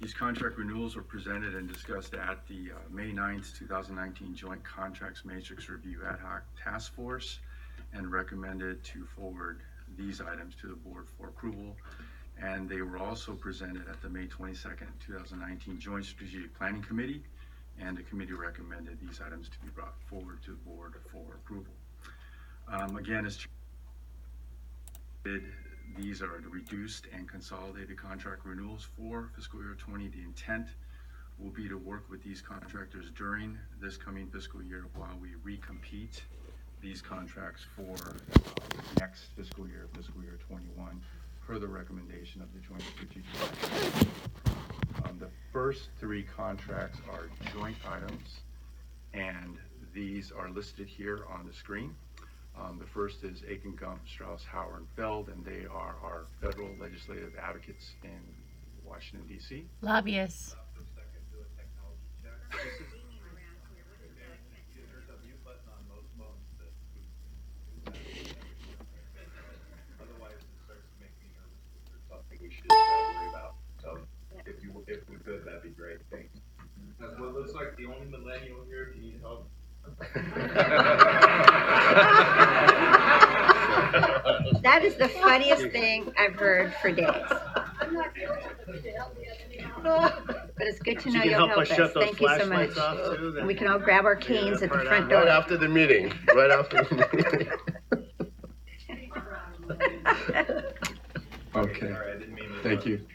These contract renewals were presented and discussed at the May 9th, 2019 Joint Contracts Matrix Review Ad Hoc Task Force and recommended to forward these items to the board for approval. And they were also presented at the May 22nd, 2019 Joint Strategic Planning Committee, and the committee recommended these items to be brought forward to the board for approval. Again, as these are the reduced and consolidated contract renewals for fiscal year 20. The intent will be to work with these contractors during this coming fiscal year while we recompete these contracts for next fiscal year 21, per the recommendation of the Joint Strategic Planning. The first three contracts are joint items, and these are listed here on the screen. The first is Aiken Gump, Strauss, Hauer, and Feld, and they are our federal legislative advocates in Washington, D.C. Lobbyists. If we could, that'd be great. Thanks. That's what looks like the only millennial here who needs help. That is the funniest thing I've heard for days. But it's good to know you'll help us. Thank you so much. And we can all grab our canes at the front door. Right after the meeting. Right after the meeting. Okay. Thank you.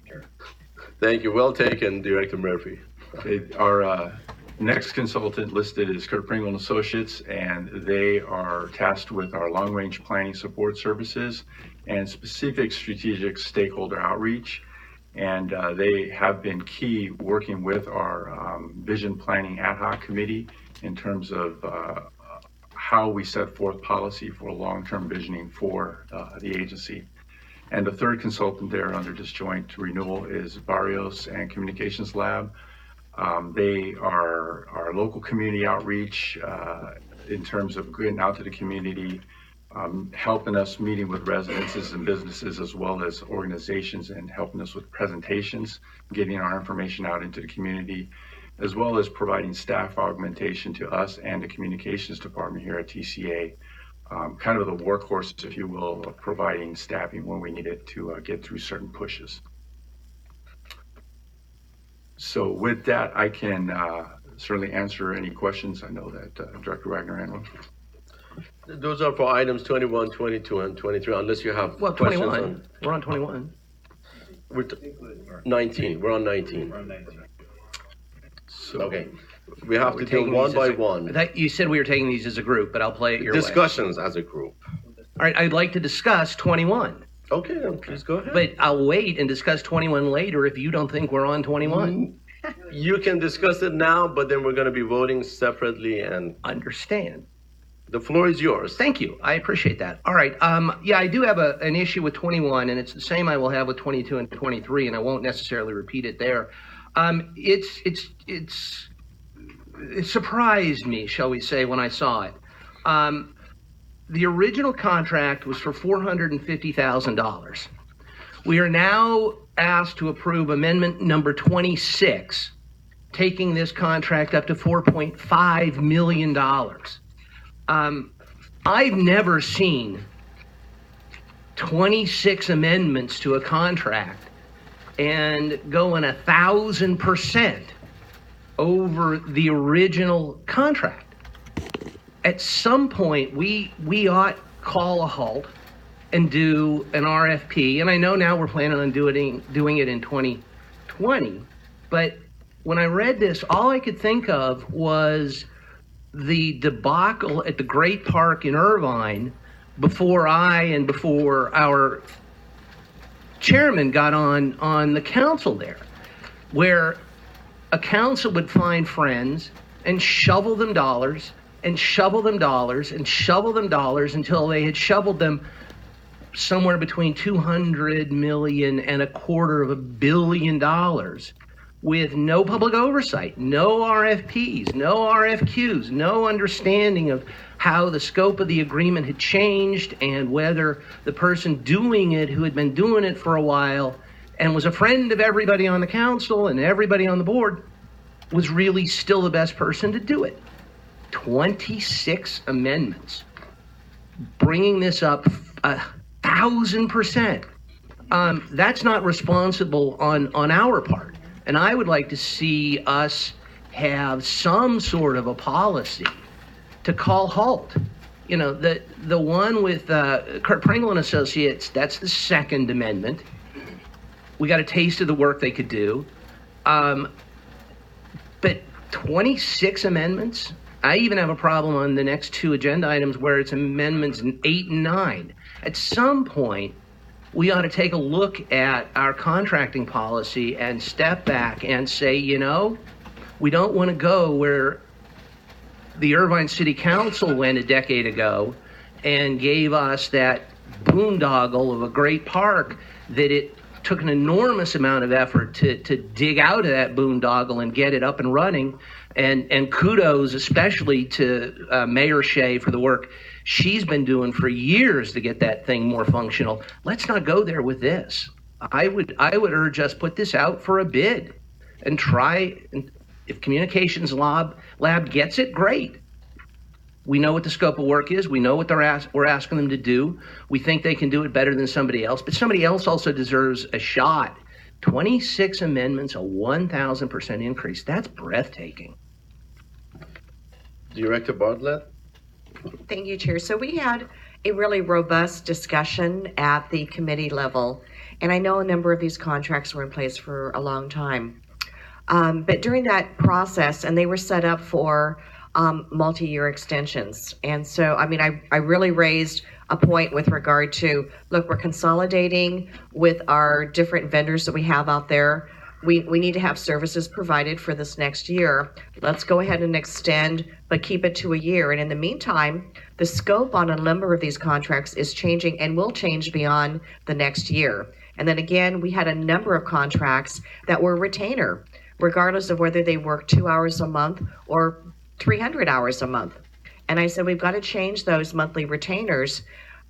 Thank you. Well taken, Director Murphy. Okay, our next consultant listed is Kurt Pringle and Associates, and they are tasked with our long-range planning support services and specific strategic stakeholder outreach. And they have been key working with our vision planning ad hoc committee in terms of how we set forth policy for long-term visioning for the agency. And the third consultant there under this joint renewal is Barrios and Communications Lab. They are our local community outreach in terms of getting out to the community, helping us meeting with residences and businesses as well as organizations, and helping us with presentations, getting our information out into the community, as well as providing staff augmentation to us and the communications department here at TCA. Kind of the workhorse, if you will, of providing staffing when we need it to get through certain pushes. So with that, I can certainly answer any questions. I know that Director Wagner had one. Those are for items 21, 22, and 23, unless you have well, questions 21. on... We're on 21. We're 19. We're on 19. So, okay. We have to do one by one. You said we were taking these as a group, but I'll play it your Discussions as a group. All right, I'd like to discuss 21. Okay, then please go ahead. But I'll wait and discuss 21 later if you don't think we're on 21. You can discuss it now, but then we're going to be voting separately and... Understand. The floor is yours. Thank you. I appreciate that. All right. Yeah, I do have an issue with 21, and it's the same I will have with 22 and 23, and I won't necessarily repeat it there. It surprised me, shall we say, when I saw it. The original contract was for $450,000. We are now asked to approve amendment number 26, taking this contract up to $4.5 million. I've never seen 26 amendments to a contract and going 1,000% over the original contract. At some point, we ought call a halt and do an RFP. And I know now we're planning on doing it in 2020. But when I read this, all I could think of was the debacle at the Great Park in Irvine before our chairman got on the council there, where a council would find friends and shovel them dollars and shovel them dollars and shovel them dollars until they had shoveled them somewhere between $200 million and $250 million with no public oversight, no RFPs, no RFQs, no understanding of how the scope of the agreement had changed and whether the person doing it, who had been doing it for a while, and was a friend of everybody on the council and everybody on the board, was really still the best person to do it. 26 amendments, bringing this up 1,000%. That's not responsible on our part. And I would like to see us have some sort of a policy to call halt. You know, the one with Kurt Pringle and Associates, that's the Second Amendment. We got a taste of the work they could do. But 26 amendments? I even have a problem on the next two agenda items where it's amendments 8 and 9. At some point, we ought to take a look at our contracting policy and step back and say, you know, we don't want to go where the Irvine City Council went a decade ago and gave us that boondoggle of a great park that it took an enormous amount of effort to dig out of that boondoggle and get it up and running. And kudos especially to Mayor Shea for the work she's been doing for years to get that thing more functional. Let's not go there with this. I would urge us put this out for a bid and try. If Communications Lab gets it, great. We know what the scope of work is. We know what we're asking them to do. We think they can do it better than somebody else, but somebody else also deserves a shot. 26 amendments, a 1,000% increase. That's breathtaking. Director Bartlett? Thank you, Chair. So we had a really robust discussion at the committee level, and I know a number of these contracts were in place for a long time. But during that process, and they were set up for multi-year extensions. And so, I mean, I really raised a point with regard to, look, we're consolidating with our different vendors that we have out there. We need to have services provided for this next year. Let's go ahead and extend, but keep it to a year. And in the meantime, the scope on a number of these contracts is changing and will change beyond the next year. And then again, we had a number of contracts that were retainer, regardless of whether they work 2 hours a month or 300 hours a month. And I said, we've got to change those monthly retainers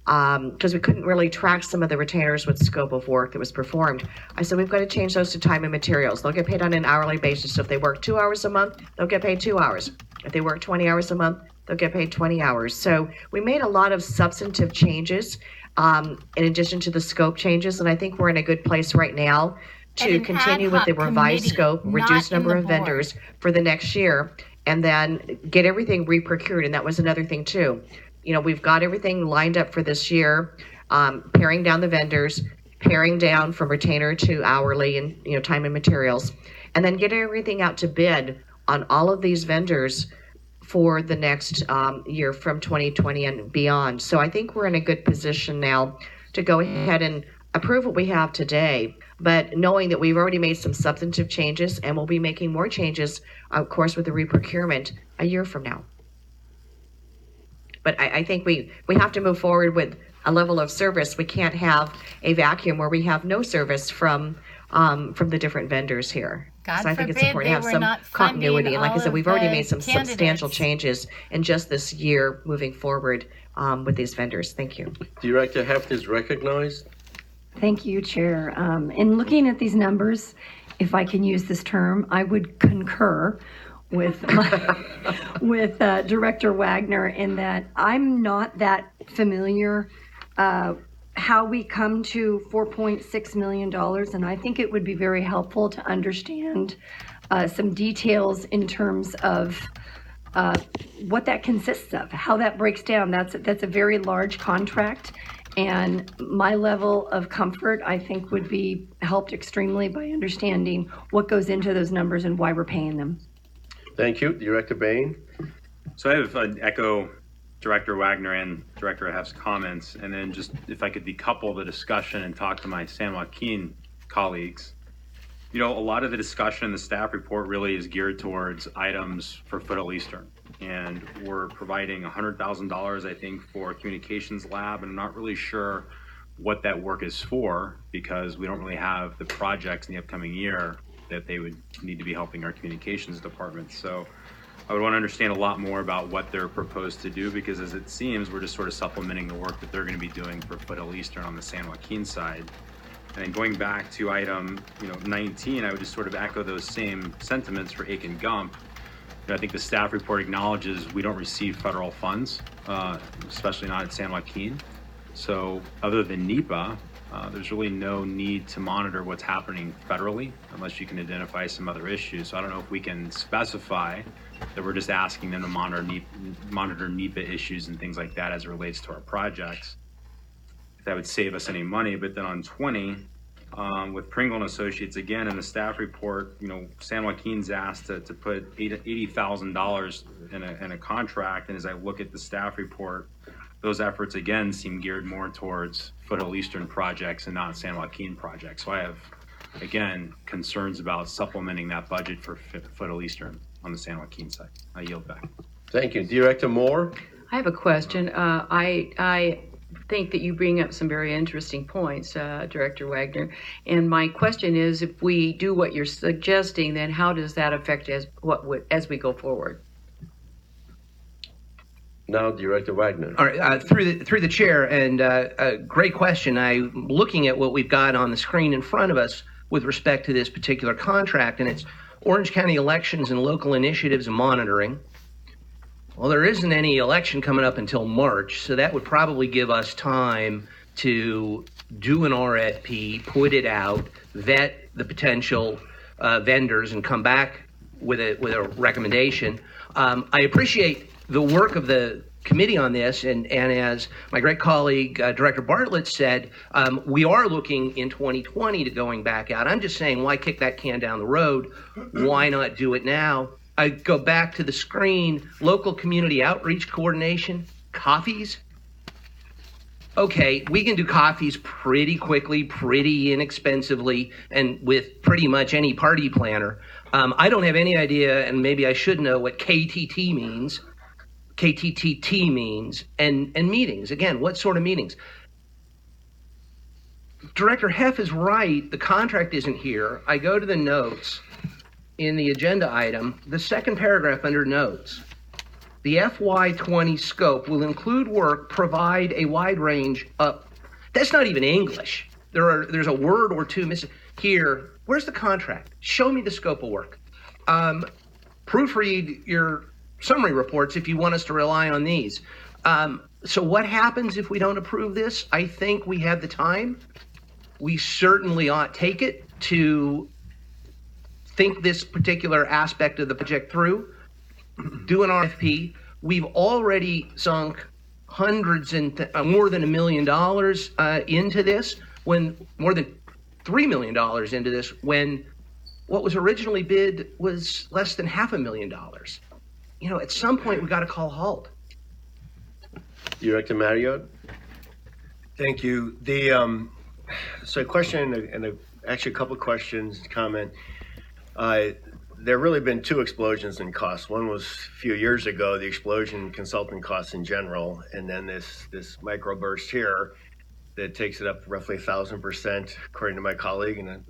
because we couldn't really track some of the retainers with scope of work that was performed. I said, we've got to change those to time and materials. They'll get paid on an hourly basis. So if they work 2 hours a month, they'll get paid 2 hours. If they work 20 hours a month, they'll get paid 20 hours. So we made a lot of substantive changes in addition to the scope changes. And I think we're in a good place right now to continue with the revised scope, reduce number of vendors for the next year, and then get everything re-procured. And that was another thing too. You know, we've got everything lined up for this year, paring down the vendors, paring down from retainer to hourly and, you know, time and materials, and then getting everything out to bid on all of these vendors for the next year from 2020 and beyond. So I think we're in a good position now to go ahead and approve what we have today, but knowing that we've already made some substantive changes and we'll be making more changes, of course, with the re-procurement a year from now. But I think we have to move forward with a level of service. We can't have a vacuum where we have no service from the different vendors here. God so I think forbid it's important to have some continuity. And like I said, we've already made some substantial changes in just this year moving forward with these vendors. Thank you. Director Heft is recognized. Thank you, Chair. In looking at these numbers, if I can use this term, I would concur with Director Wagner in that I'm not that familiar how we come to $4.6 million, and I think it would be very helpful to understand some details in terms of what that consists of, how that breaks down. That's a very large contract. And my level of comfort, I think, would be helped extremely by understanding what goes into those numbers and why we're paying them. Thank you. Director Bain. So I have echo Director Wagner and Director Heft's comments, and then just if I could decouple the discussion and talk to my San Joaquin colleagues. You know, a lot of the discussion in the staff report really is geared towards items for Foothill Eastern. And we're providing $100,000, I think, for Communications Lab, and I'm not really sure what that work is for because we don't really have the projects in the upcoming year that they would need to be helping our communications department. So I would want to understand a lot more about what they're proposed to do because as it seems, we're just sort of supplementing the work that they're going to be doing for Foothill Eastern on the San Joaquin side. And then going back to item 19, I would just sort of echo those same sentiments for Aiken Gump. I think the staff report acknowledges we don't receive federal funds, especially not at San Joaquin. So other than NEPA, there's really no need to monitor what's happening federally unless you can identify some other issues. So I don't know if we can specify that we're just asking them to monitor NEPA issues and things like that as it relates to our projects. That would save us any money. But then on 20, with Pringle and Associates, again, in the staff report, San Joaquin's asked to put $80,000 in a contract. And as I look at the staff report, those efforts again seem geared more towards Foothill Eastern projects and not San Joaquin projects. So I have, again, concerns about supplementing that budget for Foothill Eastern on the San Joaquin side. I yield back. Thank you. Director Moore? I have a question. I think that you bring up some very interesting points, Director Wagner. And my question is, if we do what you're suggesting, then how does that affect as we go forward? Now, Director Wagner. All right, through the chair, and a great question. I'm looking at what we've got on the screen in front of us with respect to this particular contract, and it's Orange County elections and local initiatives and monitoring. Well, there isn't any election coming up until March, so that would probably give us time to do an RFP, put it out, vet the potential vendors, and come back with a recommendation. I appreciate the work of the committee on this, and as my great colleague Director Bartlett said, we are looking in 2020 to going back out. I'm just saying, why kick that can down the road? Why not do it now? I go back to the screen, local community outreach coordination, coffees. Okay, we can do coffees pretty quickly, pretty inexpensively, and with pretty much any party planner. I don't have any idea, and maybe I should know what KTT means, and meetings. Again, what sort of meetings? Director Heff is right, the contract isn't here. I go to the notes. In the agenda item, the second paragraph under notes, the FY20 scope will include work, provide a wide range of, that's not even English. There's a word or two missing. Here, where's the contract? Show me the scope of work. Proofread your summary reports if you want us to rely on these. So what happens if we don't approve this? I think we have the time. We certainly ought to take it to think this particular aspect of the project through, do an RFP. We've already sunk hundreds and more than $1 million into this, when more than $3 million into this, when what was originally bid was less than $500,000. At some point we got to call a halt. Director Marriott? Thank you. So a question and actually a couple of questions, comment. There have really been two explosions in costs. One was a few years ago, the explosion in consulting costs in general, and then this microburst here that takes it up roughly 1,000%, according to my colleague, and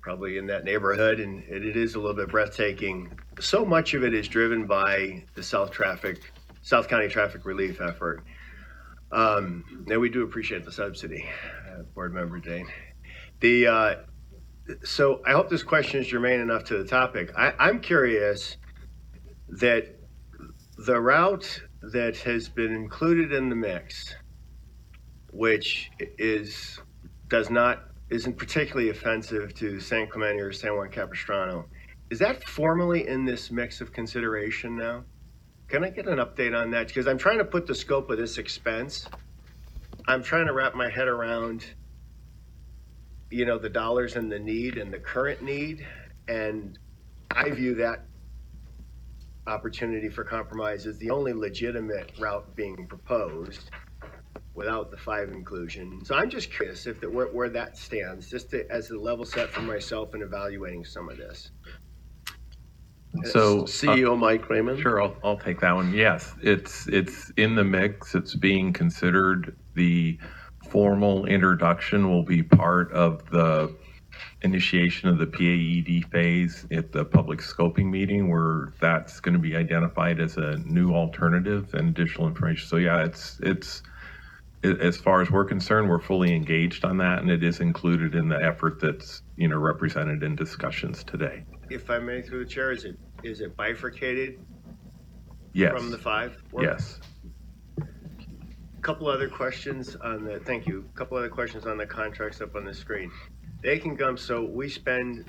probably in that neighborhood, and it is a little bit breathtaking. So much of it is driven by the South County traffic relief effort. Now we do appreciate the subsidy, Board Member Dane. So I hope this question is germane enough to the topic. I'm curious that the route that has been included in the mix, which isn't particularly offensive to San Clemente or San Juan Capistrano, is that formally in this mix of consideration now? Can I get an update on that? Because I'm trying to put the scope of this expense. I'm trying to wrap my head around the dollars and the need and the current need. And I view that opportunity for compromise as the only legitimate route being proposed without the 5 inclusion. So I'm just curious where that stands, just as a level set for myself in evaluating some of this. So CEO Mike Raymond? Sure, I'll take that one. Yes, it's in the mix. It's being considered. The formal introduction will be part of the initiation of the PAED phase at the public scoping meeting, where that's going to be identified as a new alternative and additional information. So yeah, it's as far as we're concerned, we're fully engaged on that, and it is included in the effort that's, represented in discussions today. If I may, through the chair, is it bifurcated Yes. from the 5? Yes. Couple other questions on the, thank you. Couple other questions on the contracts up on the screen. They can come, so we spend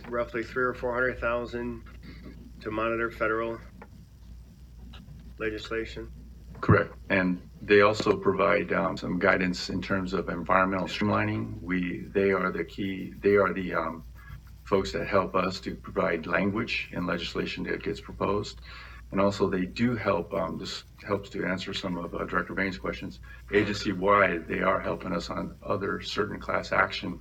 roughly 300,000 or 400,000 to monitor federal legislation. Correct. And they also provide some guidance in terms of environmental streamlining. They are the folks that help us to provide language in legislation that gets proposed. And also they do help, this helps to answer some of Director Bain's questions. Agency-wide, they are helping us on other certain class action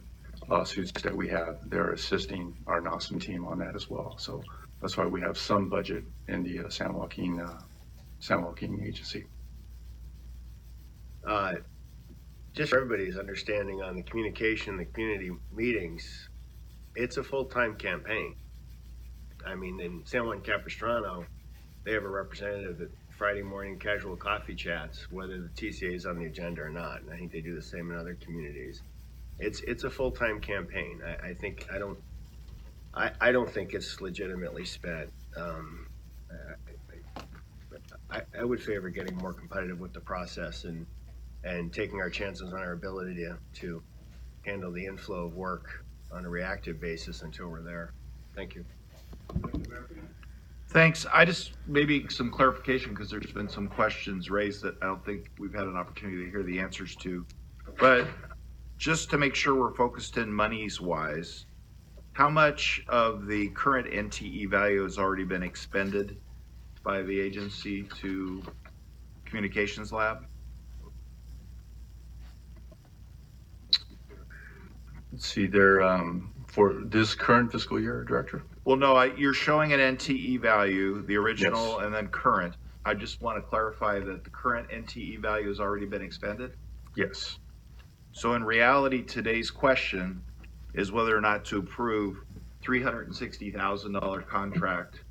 lawsuits that we have. They're assisting our NOSM team on that as well. So that's why we have some budget in the San Joaquin agency. Just for everybody's understanding on the communication, the community meetings, it's a full-time campaign. I mean, in San Juan Capistrano, they have a representative at Friday morning casual coffee chats, whether the TCA is on the agenda or not. And I think they do the same in other communities. It's a full-time campaign. I don't think it's legitimately spent. I would favor getting more competitive with the process and taking our chances on our ability to handle the inflow of work on a reactive basis until we're there. Thank you. Thanks. I just, maybe some clarification, because there's been some questions raised that I don't think we've had an opportunity to hear the answers to. But just to make sure we're focused in monies wise, how much of the current NTE value has already been expended by the agency to communications lab? Let's see, they're for this current fiscal year, Director? Well, no, you're showing an NTE value, the original, Yes. and then current. I just want to clarify that the current NTE value has already been expended? Yes. So in reality, today's question is whether or not to approve $360,000 contract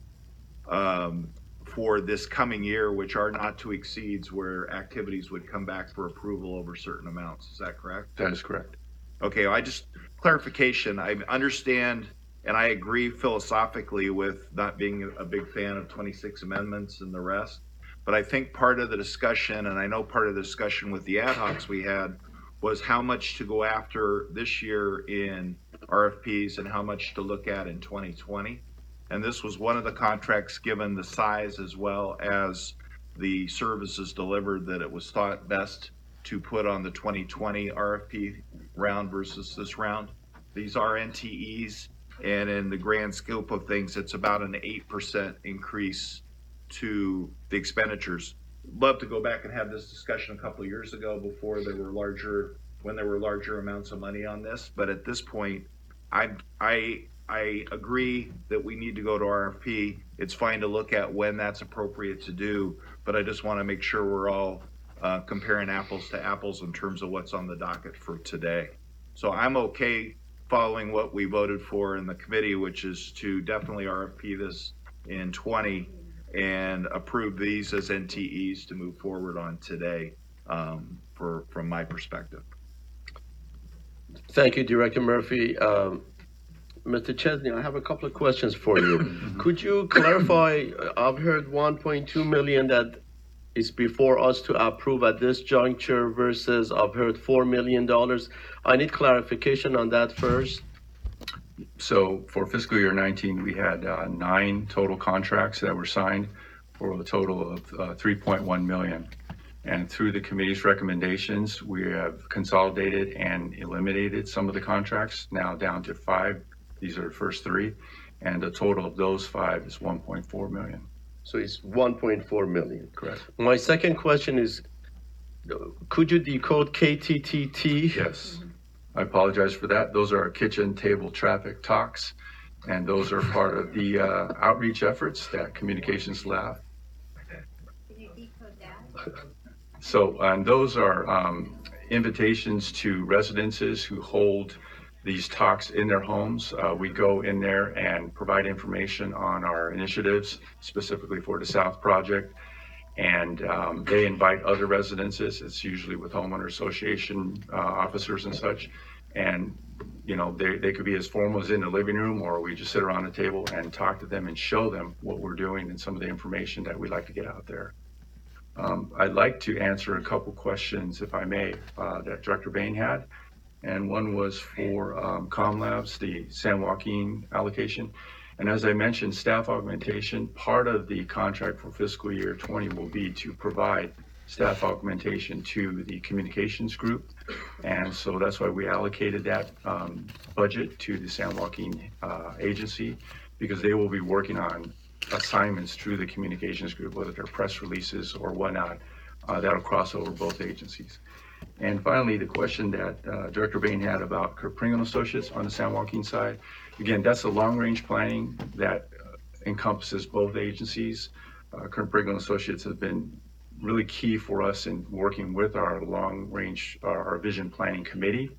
for this coming year, which are not to exceeds where activities would come back for approval over certain amounts. Is that correct? That is correct. Okay, clarification. I understand and I agree philosophically with not being a big fan of 26 amendments and the rest. But I think part of the discussion, and I know part of the discussion with the ad hocs we had, was how much to go after this year in RFPs and how much to look at in 2020. And this was one of the contracts, given the size as well as the services delivered, that it was thought best to put on the 2020 RFP round versus this round. These are NTEs, and in the grand scope of things, it's about an 8% increase to the expenditures. Love to go back and have this discussion a couple of years ago before there were larger amounts of money on this. But at this point, I agree that we need to go to RFP. It's fine to look at when that's appropriate to do, but I just want to make sure we're all comparing apples to apples in terms of what's on the docket for today. So I'm okay following what we voted for in the committee, which is to definitely RFP this in 20 and approve these as NTEs to move forward on today, from my perspective. Thank you, Director Murphy. Mr. Chesney, I have a couple of questions for you. Could you clarify, I've heard 1.2 million that is before us to approve at this juncture versus I've heard $4 million. I need clarification on that first. So for fiscal year 19, we had 9 total contracts that were signed for a total of 3.1 million. And through the committee's recommendations, we have consolidated and eliminated some of the contracts, now down to 5. These are the first 3. And the total of those 5 is 1.4 million. So it's 1.4 million. Correct. My second question is, could you decode KTTT? Yes. I apologize for that. Those are our kitchen table traffic talks, and those are part of the outreach efforts that Communications Lab. Can you decode that? So, and those are invitations to residences who hold these talks in their homes. We go in there and provide information on our initiatives, specifically for the South Project. And they invite other residences. It's usually with homeowner association officers and such. And, you know, they could be as formal as in the living room, or we just sit around the table and talk to them and show them what we're doing and some of the information that we like to get out there. I'd like to answer a couple questions, if I may, that Director Bain had. And one was for ComLabs, the San Joaquin allocation. And as I mentioned, staff augmentation, part of the contract for fiscal year 20 will be to provide staff augmentation to the communications group. And so that's why we allocated that budget to the San Joaquin agency, because they will be working on assignments through the communications group, whether they're press releases or whatnot, that'll cross over both agencies. And finally, the question that Director Bain had about Kirk Pringle Associates on the San Joaquin side. Again, that's a long-range planning that encompasses both agencies. Kirk Pringle Associates has been really key for us in working with our long-range, our vision planning committee,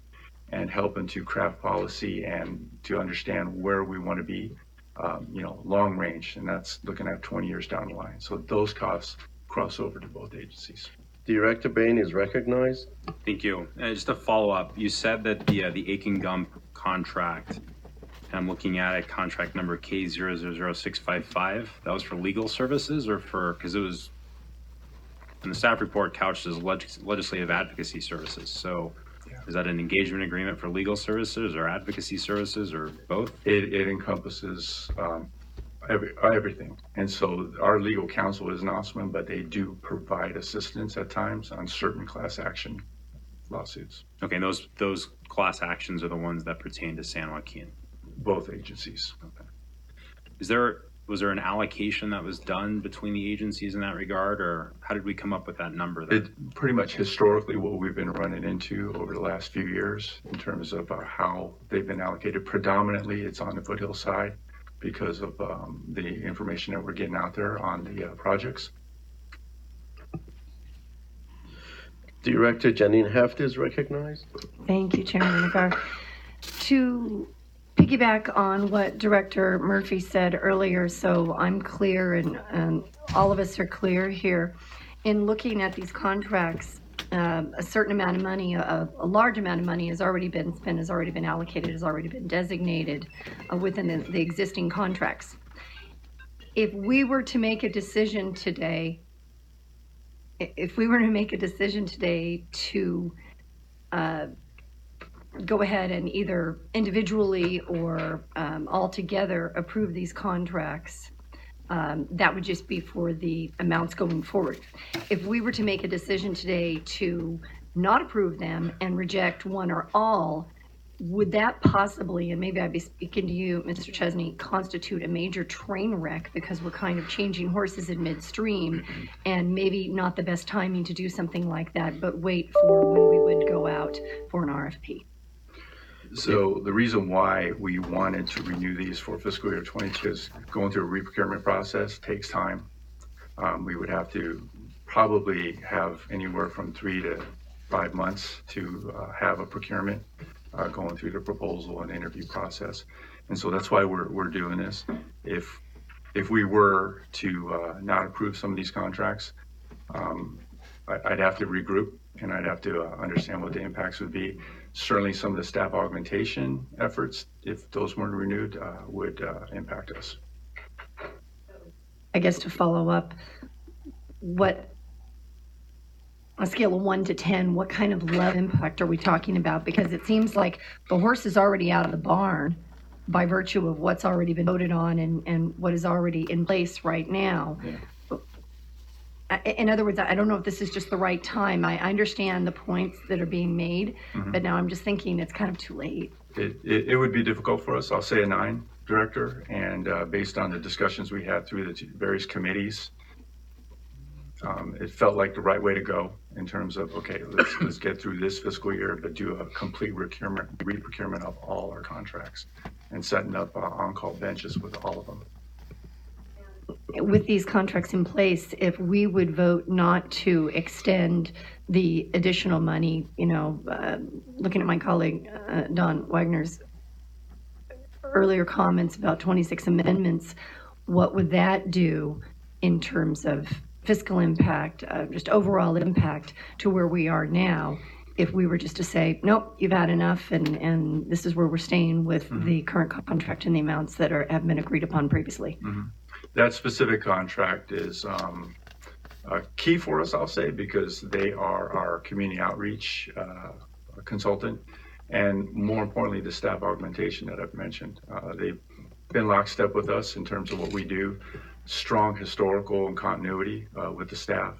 and helping to craft policy and to understand where we want to be, you know, long range, and that's looking at 20 years down the line. So those costs cross over to both agencies. Director Bain is recognized. Thank you. And just a follow up, you said that the Aiken Gump contract, and I'm looking at it, contract number K000655, that was for legal services or for, because it was in the staff report couched as legislative advocacy services. So is that an engagement agreement for legal services or advocacy services or both? It encompasses everything. And so our legal counsel is an Osman, but they do provide assistance at times on certain class action lawsuits. Okay, and those class actions are the ones that pertain to San Joaquin? Both agencies. Okay. Was there an allocation that was done between the agencies in that regard, or how did we come up with that number? It pretty much historically what we've been running into over the last few years in terms of how they've been allocated. Predominantly, it's on the foothill side because of the information that we're getting out there on the projects. Director Janine Heft is recognized. Thank you, Chairman Nagar. To piggyback on what Director Murphy said earlier, so I'm clear and all of us are clear here, in looking at these contracts, a certain amount of money, a large amount of money has already been spent, has already been allocated, has already been designated within the existing contracts. If we were to make a decision today, to go ahead and either individually or all together approve these contracts, that would just be for the amounts going forward. If we were to make a decision today to not approve them and reject one or all, would that possibly, and maybe I'd be speaking to you, Mr. Chesney, constitute a major train wreck because we're kind of changing horses in midstream and maybe not the best timing to do something like that, but wait for when we would go out for an RFP? So the reason why we wanted to renew these for fiscal year 22 is going through a re-procurement process takes time. We would have to probably have anywhere from 3 to 5 months to have a procurement going through the proposal and interview process. And so that's why we're doing this. If we were to not approve some of these contracts, I'd have to regroup and I'd have to understand what the impacts would be. Certainly some of the staff augmentation efforts, if those weren't renewed, would impact us. I guess to follow up, what, on a scale of 1 to 10, what kind of level impact are we talking about? Because it seems like the horse is already out of the barn by virtue of what's already been voted on and what is already in place right now. Yeah. In other words, I don't know if this is just the right time. I understand the points that are being made, but now I'm just thinking it's kind of too late. It would be difficult for us. I'll say a 9, Director, and based on the discussions we had through the various committees, it felt like the right way to go in terms of, okay, let's get through this fiscal year, but do a complete re-procurement of all our contracts and setting up on-call benches with all of them. With these contracts in place, if we would vote not to extend the additional money, you know, looking at my colleague Don Wagner's earlier comments about 26 amendments, what would that do in terms of fiscal impact, just overall impact to where we are now, if we were just to say, nope, you've had enough, and this is where we're staying with the current contract and the amounts that have been agreed upon previously. That specific contract is key for us, I'll say, because they are our community outreach consultant, and more importantly, the staff augmentation that I've mentioned. They've been lockstep with us in terms of what we do, strong historical and continuity with the staff.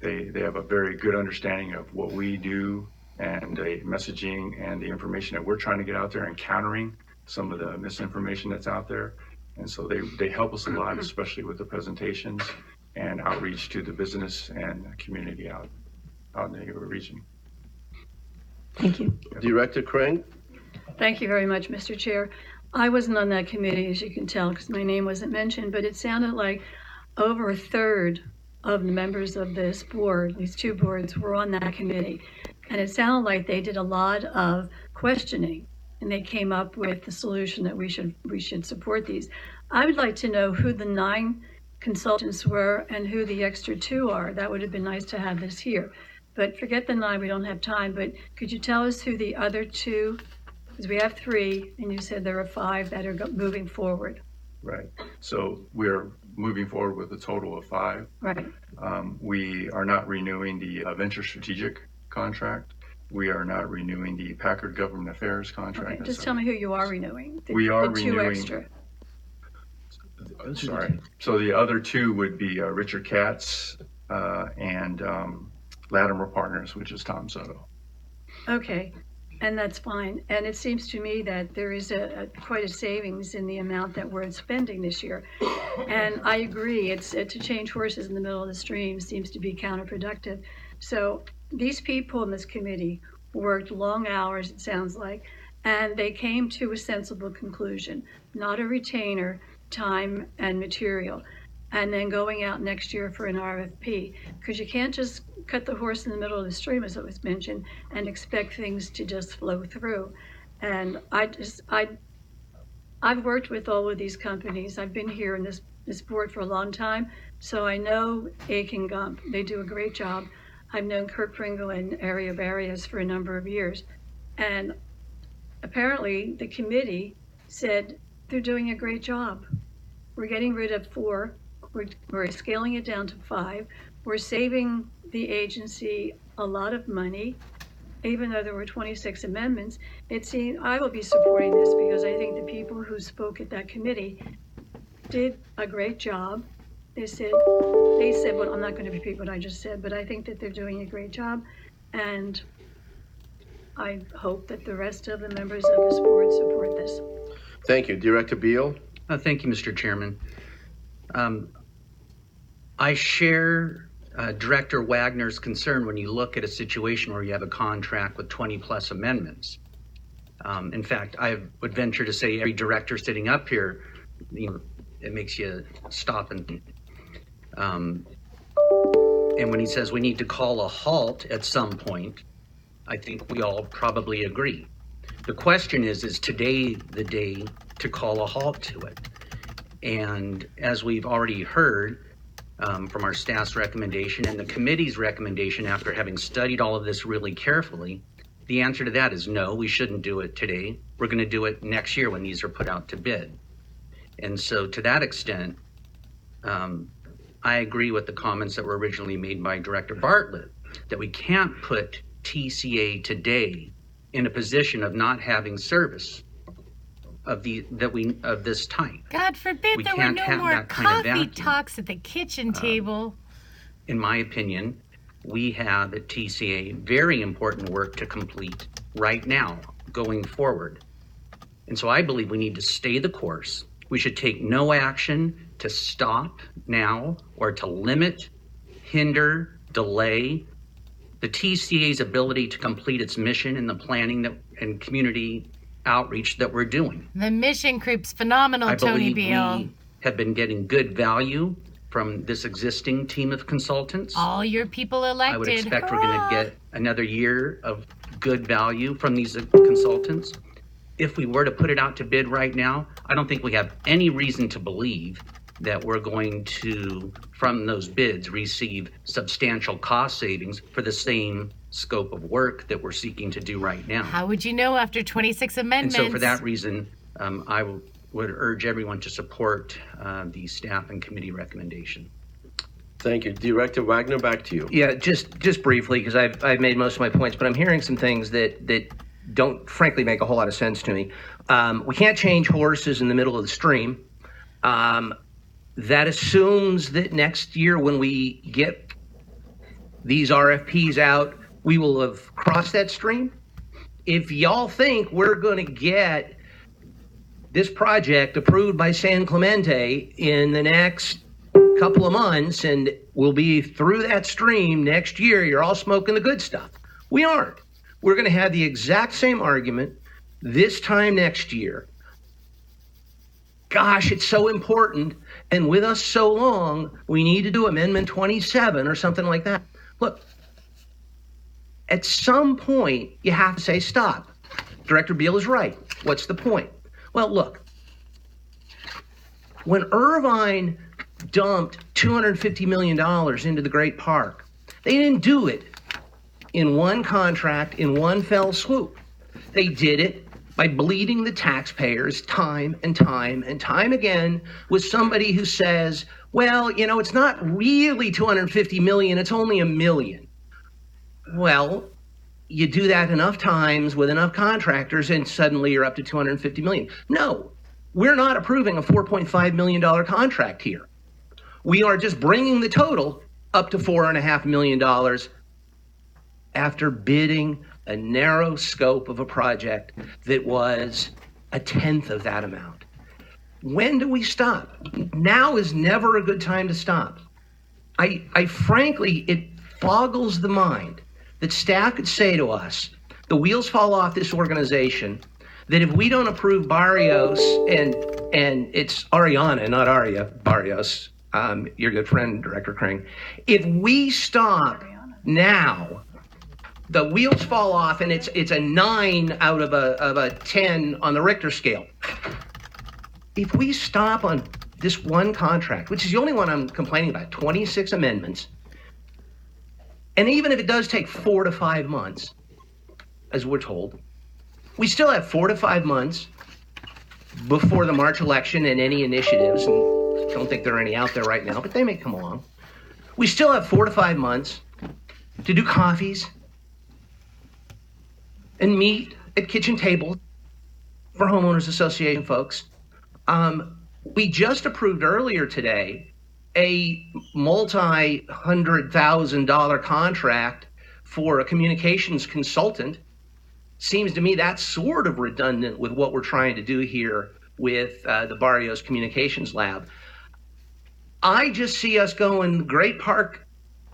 They have a very good understanding of what we do and the messaging and the information that we're trying to get out there and countering some of the misinformation that's out there. And so they help us a lot, especially with the presentations and outreach to the business and community out in the region. Thank you. Director Crane? Thank you very much, Mr. Chair. I wasn't on that committee, as you can tell, because my name wasn't mentioned, but it sounded like over a third of the members of this board, these two boards, were on that committee. And it sounded like they did a lot of questioning, and they came up with the solution that we should support these. I would like to know who the 9 consultants were and who the extra 2 are. That would have been nice to have this here. But forget the 9, we don't have time, but could you tell us who the other 2, because we have 3, and you said there are 5 that are moving forward. Right. So we're moving forward with a total of 5. Right. We are not renewing the Venture Strategic contract. We are not renewing the Packard Government Affairs contract. Okay, just tell me who you are renewing. We are the 2 renewing, extra. Sorry. So the other 2 would be Richard Katz and Latimer Partners, which is Tom Soto. Okay, and that's fine. And it seems to me that there is quite a savings in the amount that we're spending this year. And I agree, it's to change horses in the middle of the stream seems to be counterproductive. So these people in this committee worked long hours, it sounds like, and they came to a sensible conclusion, not a retainer, time and material, and then going out next year for an RFP, because you can't just cut the horse in the middle of the stream, as it was mentioned, and expect things to just flow through. And I've worked with all of these companies. I've been here in this board for a long time, so I know Aiken Gump. They do a great job. I've known Kurt Pringle and Area of Areas for a number of years. And apparently the committee said they're doing a great job. We're getting rid of 4. We're scaling it down to 5. We're saving the agency a lot of money, even though there were 26 amendments. It seemed I will be supporting this because I think the people who spoke at that committee did a great job. They said, well, I'm not going to repeat what I just said, but I think that they're doing a great job. And I hope that the rest of the members of this board support this. Thank you. Director Beal? Thank you, Mr. Chairman. I share Director Wagner's concern when you look at a situation where you have a contract with 20 plus amendments. In fact, I would venture to say every director sitting up here, it makes you stop and think. And when he says we need to call a halt at some point, I think we all probably agree. The question is today the day to call a halt to it? And as we've already heard from our staff's recommendation and the committee's recommendation after having studied all of this really carefully, the answer to that is no, we shouldn't do it today. We're going to do it next year when these are put out to bid. And so to that extent, I agree with the comments that were originally made by Director Bartlett, that we can't put TCA today in a position of not having service of this type. God forbid there were no more coffee talks at the kitchen table. In my opinion, we have at TCA very important work to complete right now going forward. And so I believe we need to stay the course. We should take no action to stop now or to limit, hinder, delay the TCA's ability to complete its mission and the planning and community outreach that we're doing. The mission creep's phenomenal, Tony Beal. I believe we have been getting good value from this existing team of consultants. All your people elected. I would expect we're going to get another year of good value from these consultants. If we were to put it out to bid right now, I don't think we have any reason to believe that we're going to, from those bids, receive substantial cost savings for the same scope of work that we're seeking to do right now. How would you know after 26 amendments? And so for that reason, I would urge everyone to support the staff and committee recommendation. Thank you. Director Wagner, back to you. Yeah, just briefly, because I've made most of my points, but I'm hearing some things that don't frankly make a whole lot of sense to me. We can't change horses in the middle of the stream. That assumes that next year when we get these RFPs out, we will have crossed that stream. If y'all think we're going to get this project approved by San Clemente in the next couple of months and we'll be through that stream next year, you're all smoking the good stuff. We aren't. We're going to have the exact same argument this time next year. Gosh, it's so important. And with us so long, we need to do Amendment 27 or something like that. Look, at some point, you have to say stop. Director Beal is right. What's the point? Well, look, when Irvine dumped $250 million into the Great Park, they didn't do it in one contract, in one fell swoop. They did it by bleeding the taxpayers time and time and time again with somebody who says, well, you know, it's not really 250 million, it's only $1 million. Well, you do that enough times with enough contractors and suddenly you're up to 250 million. No, we're not approving a $4.5 million contract here. We are just bringing the total up to $4.5 million after bidding a narrow scope of a project that was a tenth of that amount. When do we stop? Now is never a good time to stop. I frankly, it boggles the mind that staff could say to us, the wheels fall off this organization, that if we don't approve Barrios, and it's Ariana, not Aria, Barrios, your good friend, Director Kring, if we stop now, the wheels fall off and it's a 9 out of a 10 on the Richter scale. If we stop on this one contract, which is the only one I'm complaining about, 26 amendments, and even if it does take 4 to 5 months, as we're told, we still have 4 to 5 months before the March election and any initiatives, and I don't think there are any out there right now, but they may come along. We still have 4 to 5 months to do coffees and meet at kitchen tables for homeowners association folks. We just approved earlier today a multi-$100,000 contract for a communications consultant. Seems to me that's sort of redundant with what we're trying to do here with the Barrios Communications Lab. I just see us going the Great Park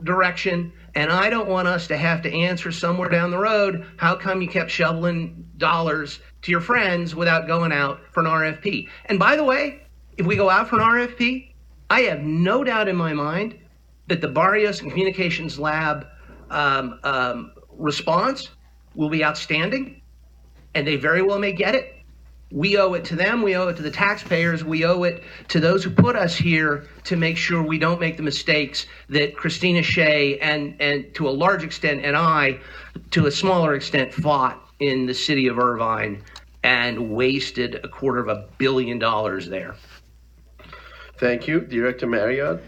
direction, and I don't want us to have to answer somewhere down the road, how come you kept shoveling dollars to your friends without going out for an RFP? And by the way, if we go out for an RFP, I have no doubt in my mind that the Barrios and Communications Lab response will be outstanding, and they very well may get it. We owe it to them, we owe it to the taxpayers, we owe it to those who put us here to make sure we don't make the mistakes that Christina Shea and to a large extent, and I, to a smaller extent, fought in the city of Irvine and wasted $250 million there. Thank you. Director Marriott.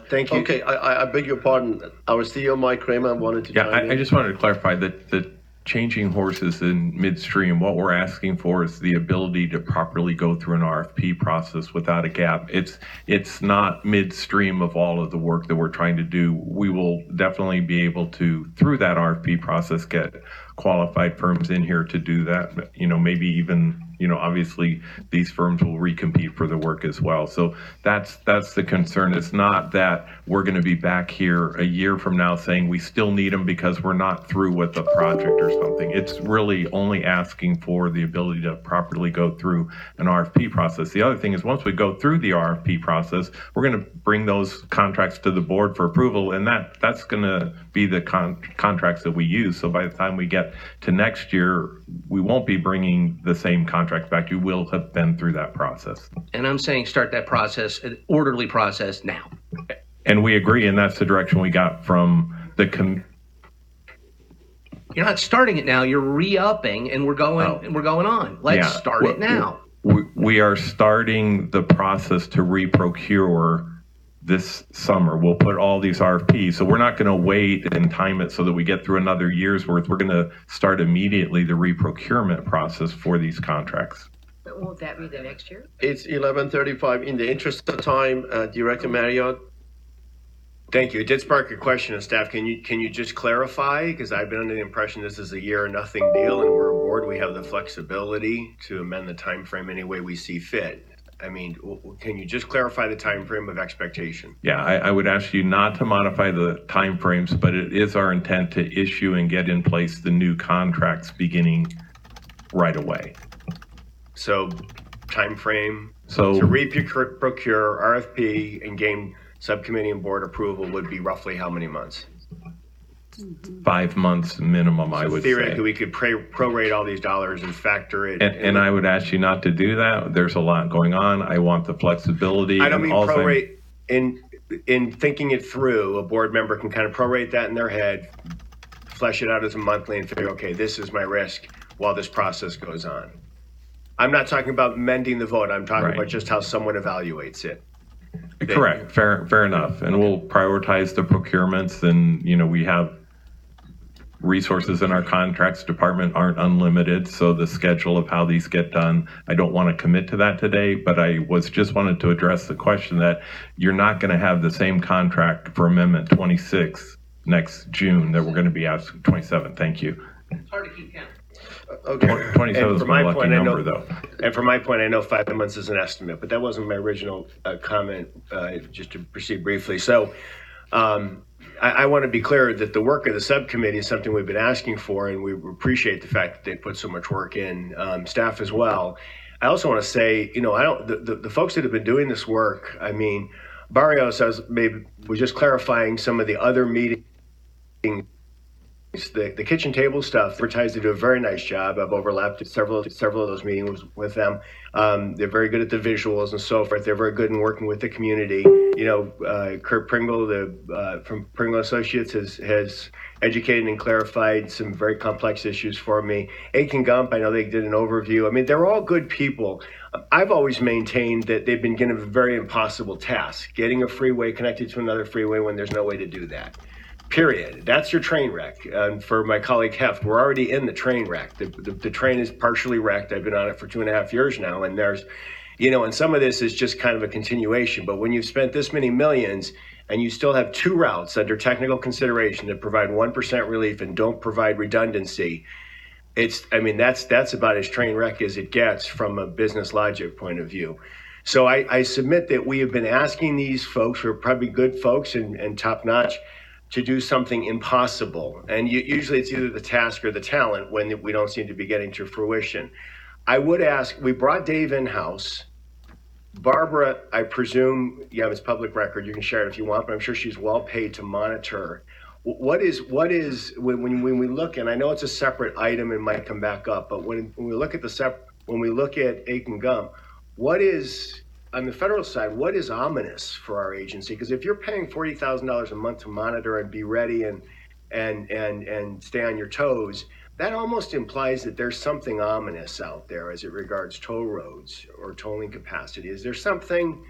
Thank you. Okay, I beg your pardon. Our CEO, Mike Kramer, wanted to chime in. I just wanted to clarify that changing horses in midstream, what we're asking for is the ability to properly go through an RFP process without a gap. It's not midstream of all of the work that we're trying to do. We will definitely be able to, through that RFP process, get qualified firms in here to do that. You know, maybe even, you know, obviously these firms will recompete for the work as well. So that's the concern. It's not that we're going to be back here a year from now saying we still need them because we're not through with the project or something. It's really only asking for the ability to properly go through an RFP process. The other thing is once we go through the RFP process, we're going to bring those contracts to the board for approval, and that's going to be the contracts that we use. So by the time we get to next year, we won't be bringing the same contracts back. You will have been through that process. And I'm saying start that process, an orderly process now. And we agree, and that's the direction we got from the You're not starting it now. You're re-upping, and we're going on. Let's start it now. We are starting the process to reprocure this summer. We'll put all these RFPs. So we're not going to wait and time it so that we get through another year's worth. We're going to start immediately the reprocurement process for these contracts. But won't that be the next year? It's 11:35. In the interest of time, Director Marriott. Thank you. It did spark a question of staff. Can you just clarify? Because I've been under the impression this is a year or nothing deal, and we're a board. We have the flexibility to amend the time frame any way we see fit. I mean, can you just clarify the time frame of expectation? Yeah, I would ask you not to modify the time frames, but it is our intent to issue and get in place the new contracts beginning right away. So, time frame So to reprocure RFP and gain subcommittee and board approval would be roughly how many months? 5 months minimum, I would say. Theoretically, we could prorate all these dollars and factor it. And I would ask you not to do that. There's a lot going on. I want the flexibility. I don't mean prorate. In thinking it through, a board member can kind of prorate that in their head, flesh it out as a monthly and figure, okay, this is my risk while this process goes on. I'm not talking about mending the vote. I'm talking about just how someone evaluates it. Correct. Fair enough. And we'll prioritize the procurements, and we have resources in our contracts department aren't unlimited, so the schedule of how these get done, I don't want to commit to that today, but I just wanted to address the question that you're not going to have the same contract for Amendment 26 next June that we're going to be asking 27. Thank you. It's hard to keep count. Okay. 27 is my lucky number, though. And for my point, I know 5 months is an estimate, but that wasn't my original comment, just to proceed briefly. So I want to be clear that the work of the subcommittee is something we've been asking for, and we appreciate the fact that they put so much work in, staff as well. I also want to say, the folks that have been doing this work, I mean, Barrios was just clarifying some of the other meetings. The kitchen table stuff, advertised to do a very nice job. I've overlapped several of those meetings with them. They're very good at the visuals and so forth. They're very good in working with the community. Kurt Pringle from Pringle Associates has educated and clarified some very complex issues for me. Aiken Gump, I know they did an overview. I mean, they're all good people. I've always maintained that they've been given a very impossible task, getting a freeway connected to another freeway when there's no way to do that. Period. That's your train wreck. And for my colleague Heft, we're already in the train wreck. The train is partially wrecked. I've been on it for 2.5 years now, and there's, and some of this is just kind of a continuation. But when you've spent this many millions and you still have 2 routes under technical consideration that provide 1% relief and don't provide redundancy, that's about as train wreck as it gets from a business logic point of view. So I submit that we have been asking these folks, who are probably good folks and top notch, to do something impossible. And usually it's either the task or the talent when we don't seem to be getting to fruition. I would ask, we brought Dave in-house. Barbara, I presume, it's public record, you can share it if you want, but I'm sure she's well paid to monitor. What is when we look, and I know it's a separate item and might come back up, but when we look at Aiken Gump, what is, on the federal side, what is ominous for our agency? Because if you're paying $40,000 a month to monitor and be ready and stay on your toes, that almost implies that there's something ominous out there as it regards toll roads or tolling capacity. Is there something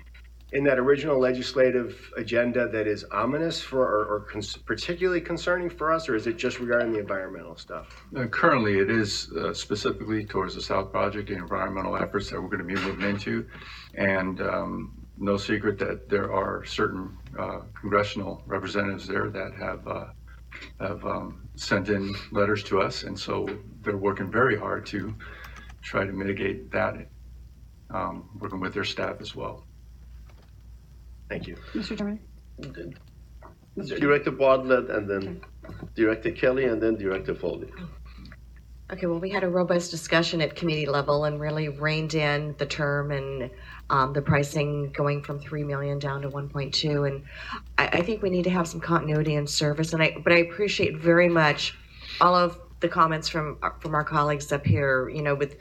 in that original legislative agenda that is ominous or particularly concerning for us, or is it just regarding the environmental stuff? Currently, it is specifically towards the South Project and environmental efforts that we're going to be moving into. And no secret that there are certain congressional representatives there that have sent in letters to us. And so they're working very hard to try to mitigate that, working with their staff as well. Thank you. Mr. Chairman. Director Bartlett, and then Director Kelly, and then Director Foley. Okay, well, we had a robust discussion at committee level and really reined in the term and the pricing going from 3 million down to 1.2. And I think we need to have some continuity in service. But I appreciate very much all of the comments from our colleagues up here. You know, with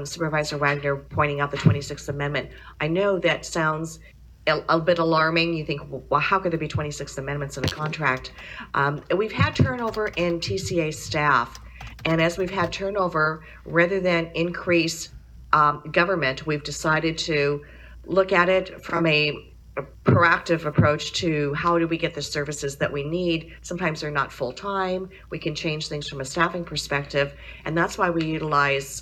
Supervisor Wagner pointing out the 26th Amendment. I know that sounds a bit alarming. You think, well, how could there be 26 amendments in a contract? We've had turnover in TCA staff. And as we've had turnover, rather than increase government, we've decided to look at it from a proactive approach to how do we get the services that we need. Sometimes they're not full-time. We can change things from a staffing perspective. And that's why we utilize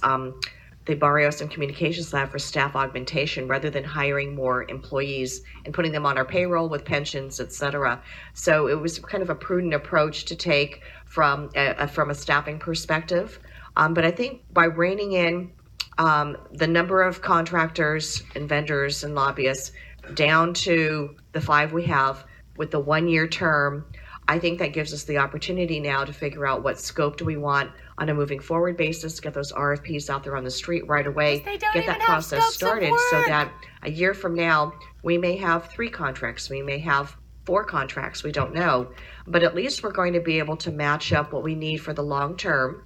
the Barrios and Communications Lab for staff augmentation rather than hiring more employees and putting them on our payroll with pensions, et cetera. So it was kind of a prudent approach to take from a staffing perspective. But I think by reining in the number of contractors and vendors and lobbyists down to the 5 we have with the 1-year term, I think that gives us the opportunity now to figure out what scope do we want on a moving forward basis, get those RFPs out there on the street right away, get that process started so that a year from now, we may have 3 contracts, we may have 4 contracts, we don't know. But at least we're going to be able to match up what we need for the long term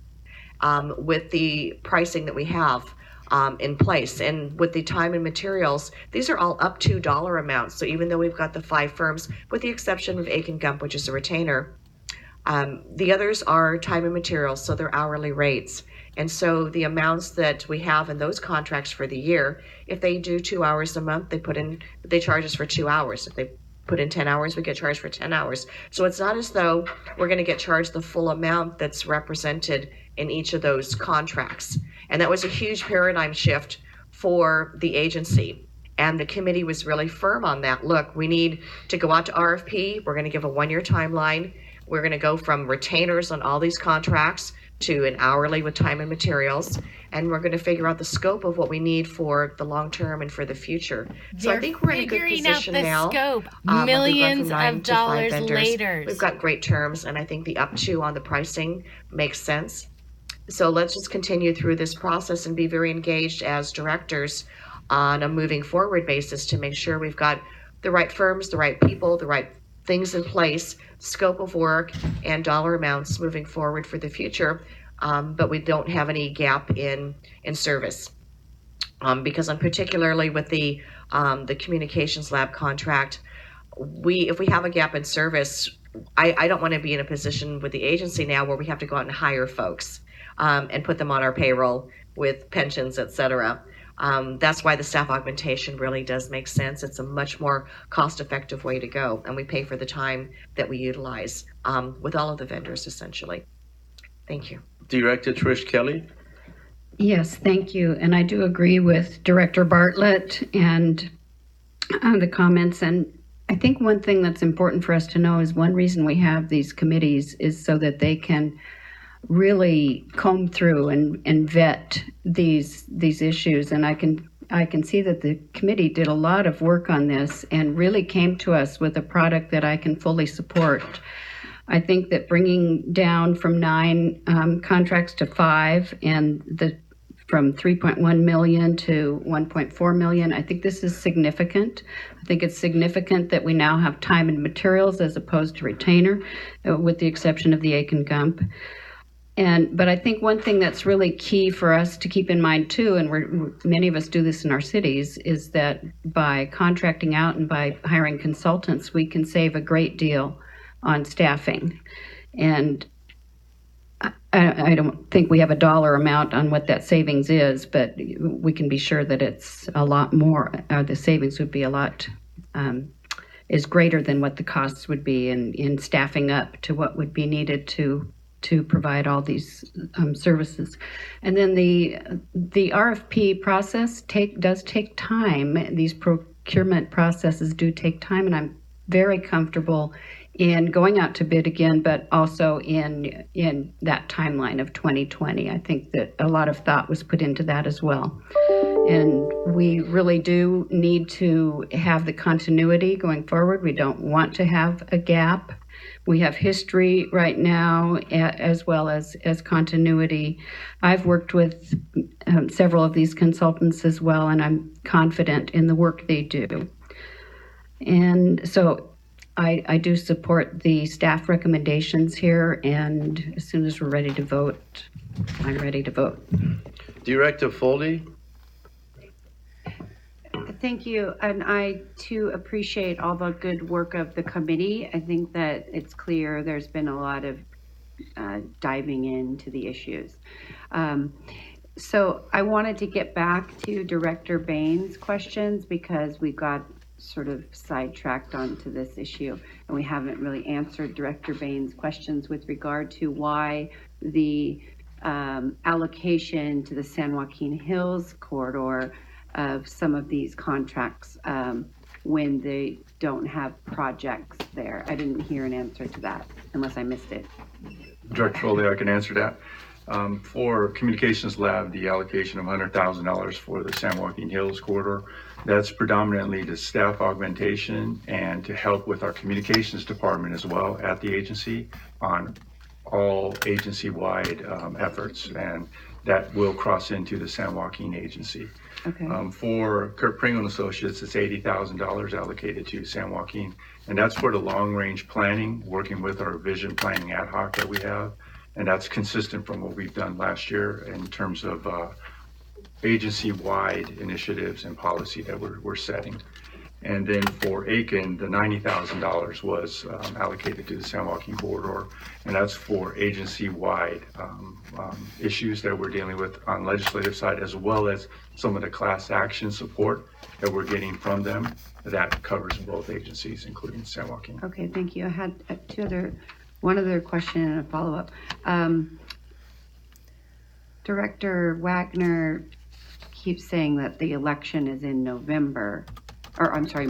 with the pricing that we have in place. And with the time and materials, these are all up to dollar amounts. So even though we've got the 5 firms, with the exception of Aiken Gump, which is a retainer, the others are time and materials, so they're hourly rates. And so the amounts that we have in those contracts for the year, if they do 2 hours a month, they charge us for 2 hours. If they put in 10 hours, we get charged for 10 hours. So it's not as though we're going to get charged the full amount that's represented in each of those contracts. And that was a huge paradigm shift for the agency. And the committee was really firm on that. Look, we need to go out to RFP. We're going to give a 1-year timeline. We're going to go from retainers on all these contracts to an hourly with time and materials. And we're going to figure out the scope of what we need for the long term and for the future. So I think we're in a good position now. Scope. Millions of dollars later. We've got great terms, and I think the up to on the pricing makes sense. So let's just continue through this process and be very engaged as directors on a moving forward basis to make sure we've got the right firms, the right people, the right things in place, scope of work, and dollar amounts moving forward for the future. But we don't have any gap in service. Because I'm particularly with the communications lab contract, if we have a gap in service, I don't want to be in a position with the agency now where we have to go out and hire folks and put them on our payroll with pensions, et cetera. That's why the staff augmentation really does make sense. It's a much more cost-effective way to go, and we pay for the time that we utilize with all of the vendors, essentially. Thank you. Director Trish Kelly. Yes, thank you. And I do agree with Director Bartlett and the comments. And I think one thing that's important for us to know is one reason we have these committees is so that they can really comb through and vet these issues. And I can see that the committee did a lot of work on this and really came to us with a product that I can fully support. I think that bringing down from 9 contracts to 5 and from 3.1 million to 1.4 million, I think this is significant. I think it's significant that we now have time and materials as opposed to retainer, with the exception of the Aiken Gump. But I think one thing that's really key for us to keep in mind too, and many of us do this in our cities, is that by contracting out and by hiring consultants, we can save a great deal on staffing. And I don't think we have a dollar amount on what that savings is, but we can be sure that it's a lot more. The savings would be a lot, is greater than what the costs would be in staffing up to what would be needed to provide all these services. And then the RFP process does take time. These procurement processes do take time, and I'm very comfortable in going out to bid again, but also in that timeline of 2020. I think that a lot of thought was put into that as well. And we really do need to have the continuity going forward. We don't want to have a gap. We have history right now as well as continuity. I've worked with several of these consultants as well, and I'm confident in the work they do. And so I do support the staff recommendations here, and as soon as we're ready to vote, I'm ready to vote. Director Foley? Thank you. And I too appreciate all the good work of the committee. I think that it's clear there's been a lot of diving into the issues. So I wanted to get back to Director Bain's questions because we got sort of sidetracked onto this issue and we haven't really answered Director Bain's questions with regard to why the allocation to the San Joaquin Hills corridor of some of these contracts when they don't have projects there. I didn't hear an answer to that unless I missed it. Director Foley, I can answer that. For Communications Lab, the allocation of $100,000 for the San Joaquin Hills corridor, that's predominantly the staff augmentation and to help with our communications department as well at the agency on all agency-wide efforts, and that will cross into the San Joaquin agency. Okay. For Kurt Pringle and Associates, it's $80,000 allocated to San Joaquin, and that's for the long-range planning, working with our vision planning ad hoc that we have, and that's consistent from what we've done last year in terms of agency-wide initiatives and policy that we're setting. And then for Aiken, the $90,000 was allocated to the San Joaquin corridor, and that's for agency-wide issues that we're dealing with on legislative side, as well as some of the class action support that we're getting from them that covers both agencies, including San Joaquin. Okay, thank you. I had one other question and a follow-up. Director Wagner keeps saying that the election is in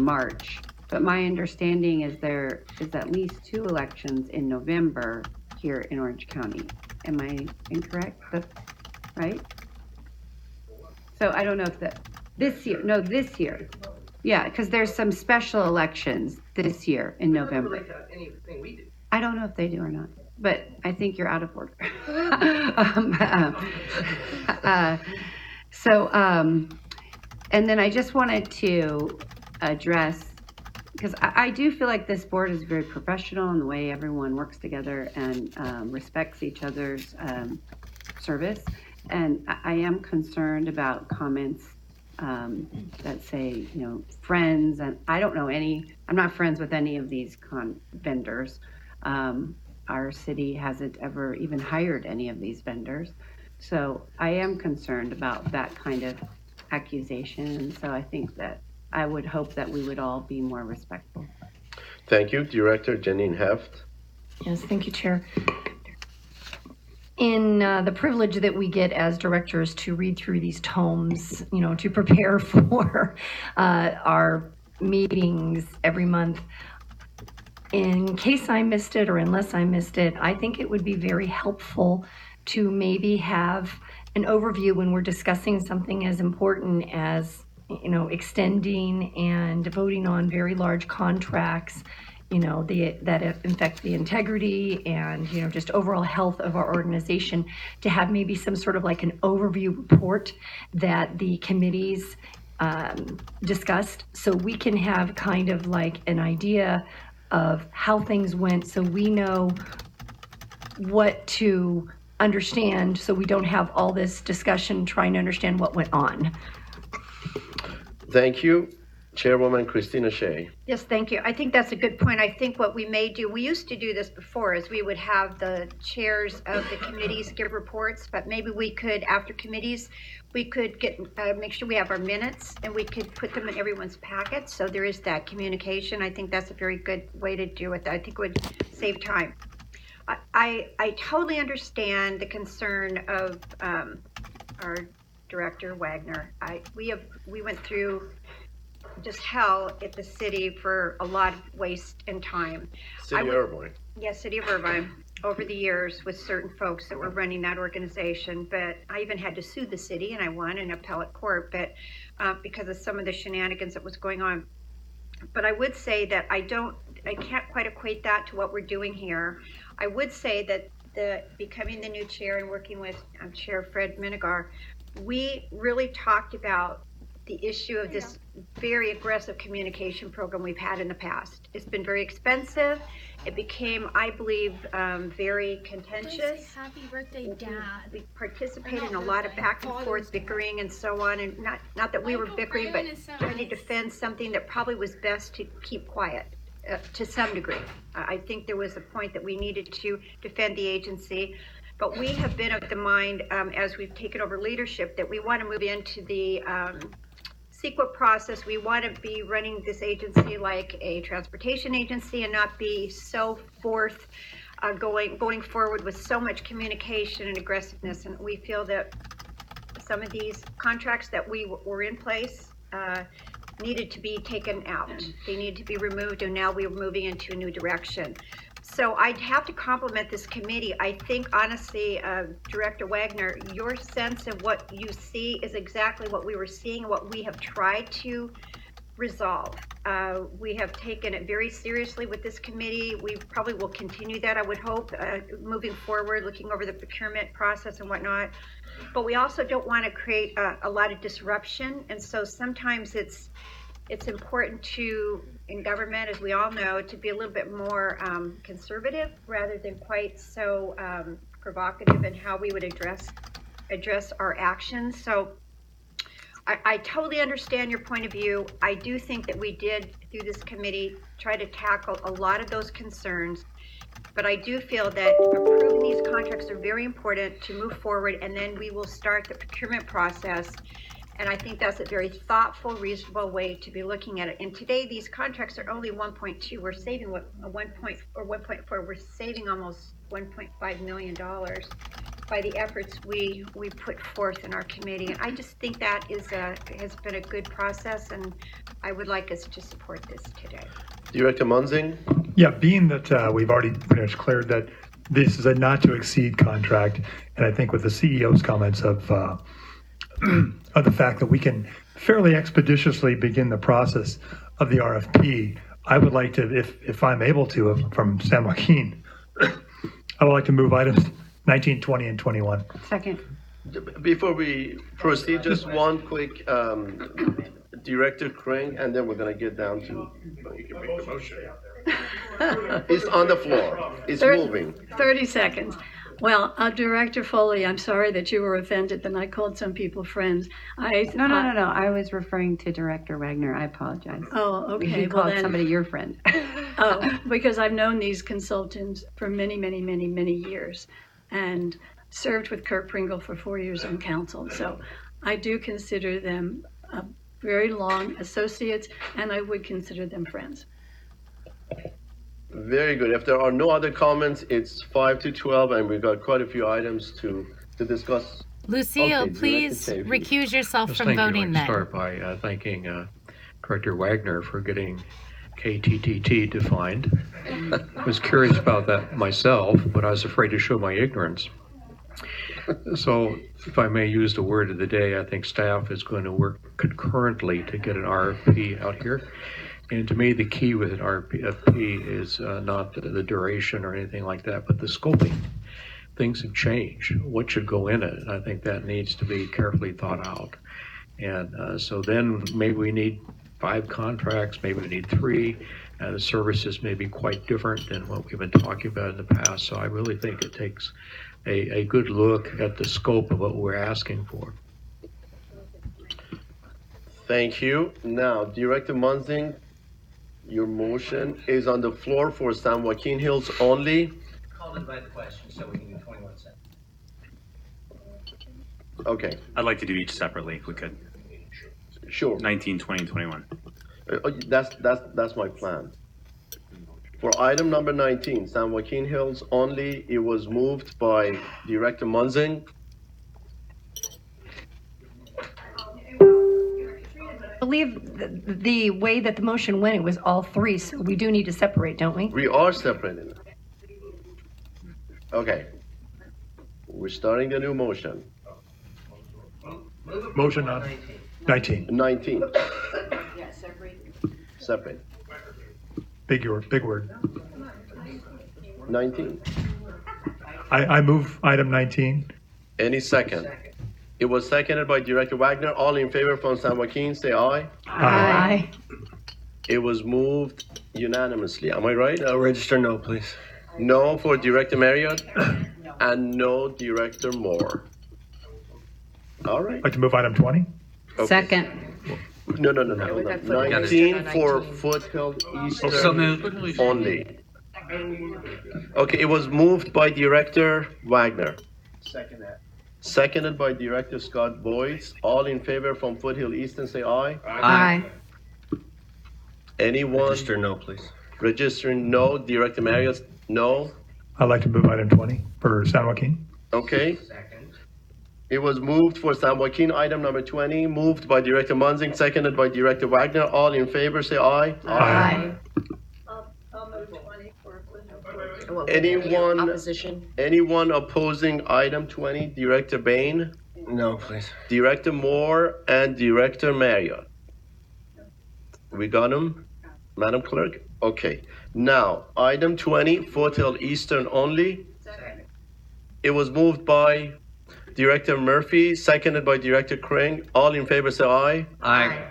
March. But my understanding is there is at least 2 elections in November here in Orange County. Am I incorrect? That's right? So I don't know if this year. Yeah, because there's some special elections this year in November. Anything we do. I don't know if they do or not, but I think you're out of order. And then I just wanted to address, because I do feel like this board is very professional in the way everyone works together and respects each other's service. And I am concerned about comments that say, friends, and I don't know I'm not friends with any of these vendors. Our city hasn't ever even hired any of these vendors. So I am concerned about that kind of accusation. And so I think that I would hope that we would all be more respectful. Thank you. Director Janine Heft. Yes, thank you, Chair. In the privilege that we get as directors to read through these tomes, to prepare for our meetings every month, in case I missed it or unless I missed it, I think it would be very helpful to maybe have an overview when we're discussing something as important as, extending and voting on very large contracts, that affect the integrity and, just overall health of our organization, to have maybe some sort of like an overview report that the committees discussed, so we can have kind of like an idea of how things went, so we know what to understand, so we don't have all this discussion trying to understand what went on. Thank you. Chairwoman Christina Shea. Yes, thank you. I think that's a good point. I think what we may do, we used to do this before, is we would have the chairs of the committees give reports, but maybe we could, after committees, we could get make sure we have our minutes and we could put them in everyone's packets, so there is that communication. I think that's a very good way to do it. I think it would save time. I totally understand the concern of our Director Wagner. We went through just hell at the city for a lot of waste and time. City of Irvine. Yes, City of Irvine, over the years with certain folks that were running that organization. But I even had to sue the city, and I won in appellate court, but because of some of the shenanigans that was going on. But I would say that I can't quite equate that to what we're doing here. I would say that becoming the new chair and working with Chair Fred Minigar, we really talked about the issue of this very aggressive communication program we've had in the past. It's been very expensive. It became, I believe, very contentious. Happy birthday, Dad. We participated in a lot of back and forth bickering and so on, and not that we were bickering, but trying to defend something that probably was best to keep quiet. To some degree. I think there was a point that we needed to defend the agency, but we have been of the mind, as we've taken over leadership, that we want to move into the CEQA process. We want to be running this agency like a transportation agency and not be so going forward with so much communication and aggressiveness. And we feel that some of these contracts that were in place needed to be taken out. They needed to be removed, and now we're moving into a new direction. So I'd have to compliment this committee. I think, honestly, Director Wagner, your sense of what you see is exactly what we were seeing, what we have tried to resolve. We have taken it very seriously with this committee. We probably will continue that, I would hope, moving forward, looking over the procurement process and whatnot. But we also don't want to create a lot of disruption, and so sometimes it's important to, in government, as we all know, to be a little bit more conservative rather than quite so provocative in how we would address our actions. So I totally understand your point of view. I do think that we did, through this committee, try to tackle a lot of those concerns. But I do feel that approving these contracts are very important to move forward, and then we will start the procurement process. And I think that's a very thoughtful, reasonable way to be looking at it. And today, these contracts are only 1.2. We're saving 1.4. We're saving almost $1.5 million by the efforts we put forth in our committee. And I just think that has been a good process, and I would like us to support this today. Director Munzing? Yeah, being that we've already pretty much cleared that this is a not to exceed contract, and I think with the CEO's comments of the fact that we can fairly expeditiously begin the process of the RFP, I would like to, if I'm able to, from San Joaquin, I would like to move items 19, 20, and 21. Second. Before we proceed, just one quick, Director Crane, and then we're going to get down to. You can make the motion. It's on the floor. It's moving. 30 seconds. Well, Director Foley, I'm sorry that you were offended that I called some people friends. No. I was referring to Director Wagner. I apologize. Oh, okay. You called somebody your friend. Oh, because I've known these consultants for many, many, many, many years, and served with Kirk Pringle for 4 years on council. So I do consider them very long associates, and I would consider them friends. Very good. If there are no other comments, it's 5 to 12, and we've got quite a few items to discuss. Lucille, Okay, please recuse yourself from voting then. Start by thanking Director Wagner for getting KTTT defined. I was curious about that myself, but I was afraid to show my ignorance. So, if I may use the word of the day, I think staff is going to work concurrently to get an RFP out here. And to me, the key with an RFP is not the duration or anything like that, but the scoping. Things have changed. What should go in it? I think that needs to be carefully thought out. And so then maybe we need 5 contracts, maybe we need 3. The services may be quite different than what we've been talking about in the past. So I really think it takes a good look at the scope of what we're asking for. Thank you. Now, Director Munzing, your motion is on the floor for San Joaquin Hills only. Call to divide the question so we can do 21 cents. Okay. I'd like to do each separately if we could. Sure. 19, 20, and 21. That's my plan. For item number 19, San Joaquin Hills only, it was moved by Director Munzing. I believe the way that the motion went, it was all 3, so we do need to separate, don't we? We are separating it. Okay. We're starting a new motion. Motion on 19. 19. Yeah, separate. Separate. Big word. 19. I move item 19. Any second? It was seconded by Director Wagner. All in favor from San Joaquin, say aye. Aye. It was moved unanimously. Am I right? Register no, please. No for Director Marriott and no Director Moore. All right. I'd like to move item 20. Okay. Second. No. Hold on. 19 for Foothill Eastern So moved. only. Okay, it was moved by Director Wagner. Second that. Seconded by Director Scott Boyce. All in favor from Foothill Eastern, say aye. Aye. Anyone Register no, please. registering no? Director Marriott, no? I'd like to move item 20 for San Joaquin. Okay. It was moved for San Joaquin, item number 20, moved by Director Munzing, seconded by Director Wagner. All in favor, say aye. Aye. I'll move 20 for Anyone opposing item 20? Director Bain, No, please. Director Moore, and Director Marriott. We got them, Madam Clerk? Okay. Now, item 20, Foothill Eastern only. It was moved by Director Murphy, seconded by Director Crane. All in favor, say aye. Aye.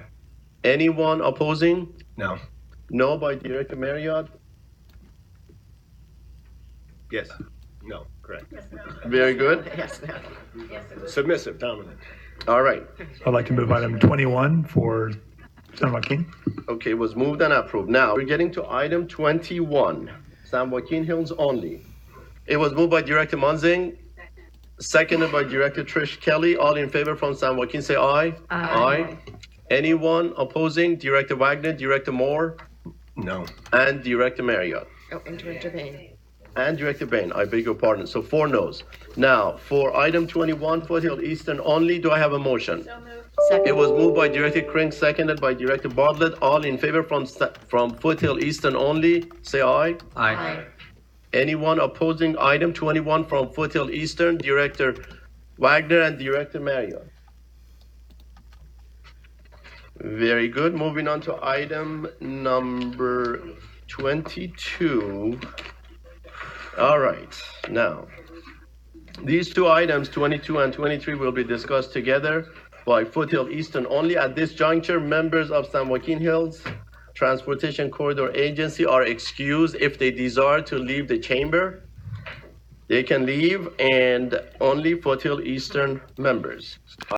Anyone opposing? No. No by Director Marriott. Yes. No. Correct. Very good. Yes, no. Submissive, dominant. All right. I'd like to move item 21 for San Joaquin. Okay, it was moved and approved. Now, we're getting to item 21, San Joaquin Hills only. It was moved by Director Munzing, seconded by Director Trish Kelly. All in favor from San Joaquin, say aye. Aye. Anyone opposing? Director Wagner, Director Moore, No. and Director Marriott. Oh, and Director Bain. And Director Bain, I beg your pardon. So 4 noes. Now, for item 21, Foothill Eastern only, do I have a motion? Second. It was moved by Director Crane, seconded by Director Bartlett. All in favor from Foothill Eastern only, say aye. Aye. Anyone opposing item 21 from Foothill Eastern? Director Wagner and Director Marriott. Very good. Moving on to item number 22. All right. Now, these 2 items, 22 and 23, will be discussed together by Foothill Eastern only. At this juncture, members of San Joaquin Hills Transportation Corridor Agency are excused. If they desire to leave the chamber, they can leave, and only Foothill Eastern members.